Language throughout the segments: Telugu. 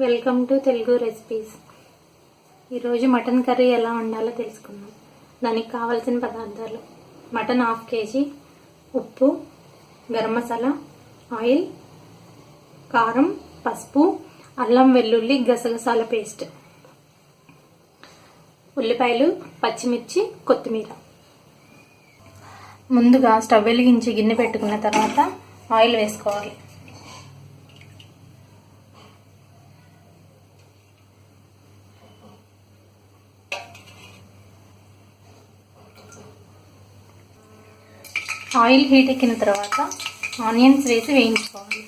Welcome to Telugu recipes. ఈరోజు మటన్ కర్రీ ఎలా వండాలో తెలుసుకుందాం. దానికి కావాల్సిన పదార్థాలు: మటన్ 1/2 kg, ఉప్పు, గరం మసాలా, ఆయిల్, కారం, పసుపు, అల్లం వెల్లుల్లి గసగసాల పేస్ట్, ఉల్లిపాయలు, పచ్చిమిర్చి, కొత్తిమీర. ముందుగా స్టవ్ వెలిగించి గిన్నె పెట్టుకున్న తర్వాత ఆయిల్ వేసుకోవాలి. ఆయిల్ హీట్ ఎక్కిన తర్వాత ఆనియన్స్ వేసి వేయించుకోవాలి.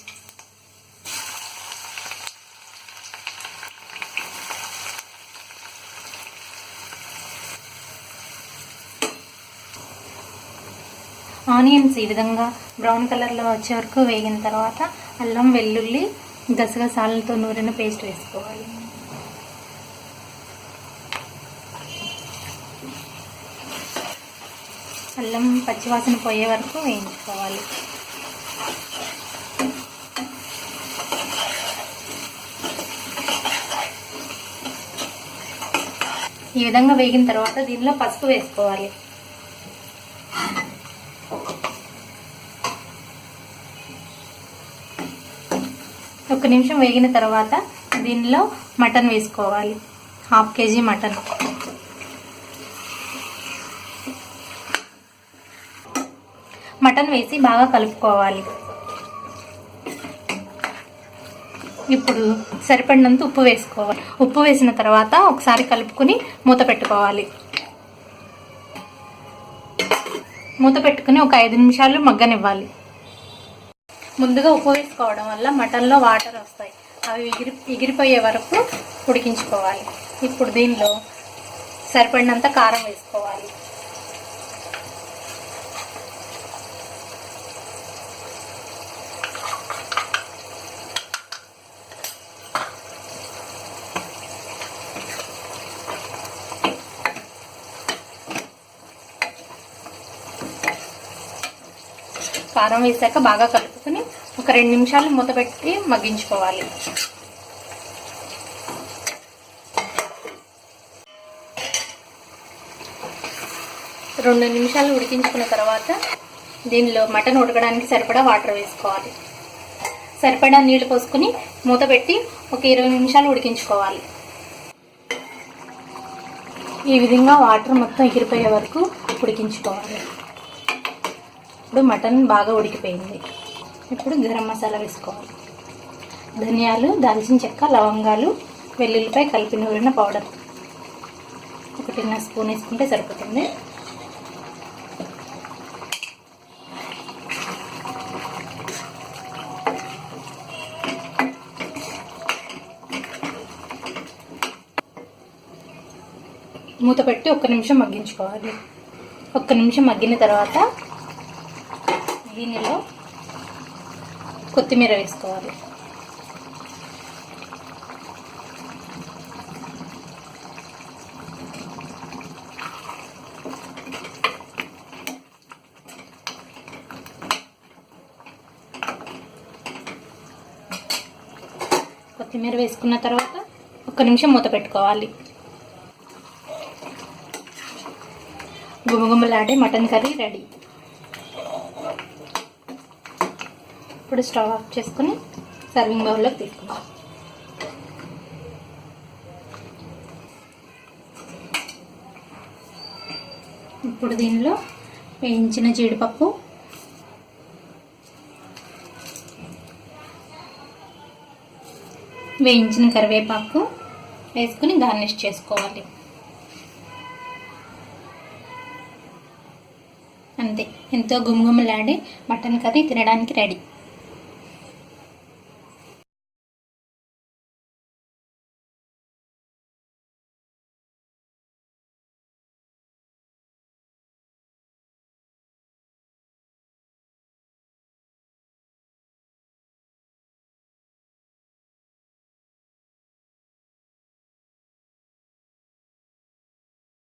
ఆనియన్స్ ఈ విధంగా బ్రౌన్ కలర్లో వచ్చే వరకు వేగిన తర్వాత అల్లం వెల్లుల్లి గసగసాలతో నూరిన పేస్ట్ వేసుకోవాలి. అల్లం పచ్చివాసన పోయే వరకు వేయించుకోవాలి. ఈ విధంగా వేగిన తర్వాత దీనిలో పసుపు వేసుకోవాలి. ఒక నిమిషం వేగిన తర్వాత దీనిలో మటన్ వేసుకోవాలి. 1/2 kg మటన్. మటన్ వేసి బాగా కలుపుకోవాలి. ఇప్పుడు సరిపడినంత ఉప్పు వేసుకోవాలి. ఉప్పు వేసిన తర్వాత ఒకసారి కలుపుకుని మూత పెట్టుకోవాలి. మూత పెట్టుకుని ఒక 5 నిమిషాలు మగ్గనివ్వాలి. ముందుగా ఉప్పు వేసుకోవడం వల్ల మటన్లో వాటర్ వస్తాయి. అవి ఎగిరిపోయే వరకు ఉడికించుకోవాలి. ఇప్పుడు దీనిలో సరిపడినంత కారం వేసుకోవాలి. కారం వేసాక బాగా కలుపుకొని ఒక 2 నిమిషాలు మూత పెట్టి మగ్గించుకోవాలి. రెండు నిమిషాలు ఉడికించుకున్న తర్వాత దీనిలో మటన్ ఉడకడానికి సరిపడా వాటర్ వేసుకోవాలి. సరిపడా నీళ్లు పోసుకుని మూత పెట్టి ఒక 20 నిమిషాలు ఉడికించుకోవాలి. ఈ విధంగా వాటర్ మొత్తం ఎగిరిపోయే వరకు ఉడికించుకోవాలి. ఇప్పుడు మటన్ బాగా ఉడికిపోయింది. ఇప్పుడు గరం మసాలా వేసుకోవాలి. ధనియాలు, దాల్చిన చెక్క, లవంగాలు, వెల్లుల్లిపై కలిపి నూరిన పౌడర్ 1.5 స్పూన్ వేసుకుంటే సరిపోతుంది. మూత పెట్టి 1 నిమిషం మగ్గించుకోవాలి. 1 నిమిషం మగ్గిన తర్వాత దీనిలో కొత్తిమీర వేసుకోవాలి. కొత్తిమీర వేసుకున్న తర్వాత 1 నిమిషం మూత పెట్టుకోవాలి. గుమగుమలాడే మటన్ కర్రీ రెడీ. ఇప్పుడు స్టవ్ ఆఫ్ చేసుకుని సర్వింగ్ బౌల్లోకి తీసుకుందాం. ఇప్పుడు దీనిలో వేయించిన జీడిపప్పు, వేయించిన కరివేపాకు వేసుకుని గార్నిష్ చేసుకోవాలి. అంతే, ఎంతో గుమగుమలాడే మటన్ కర్రీ తినడానికి రెడీ.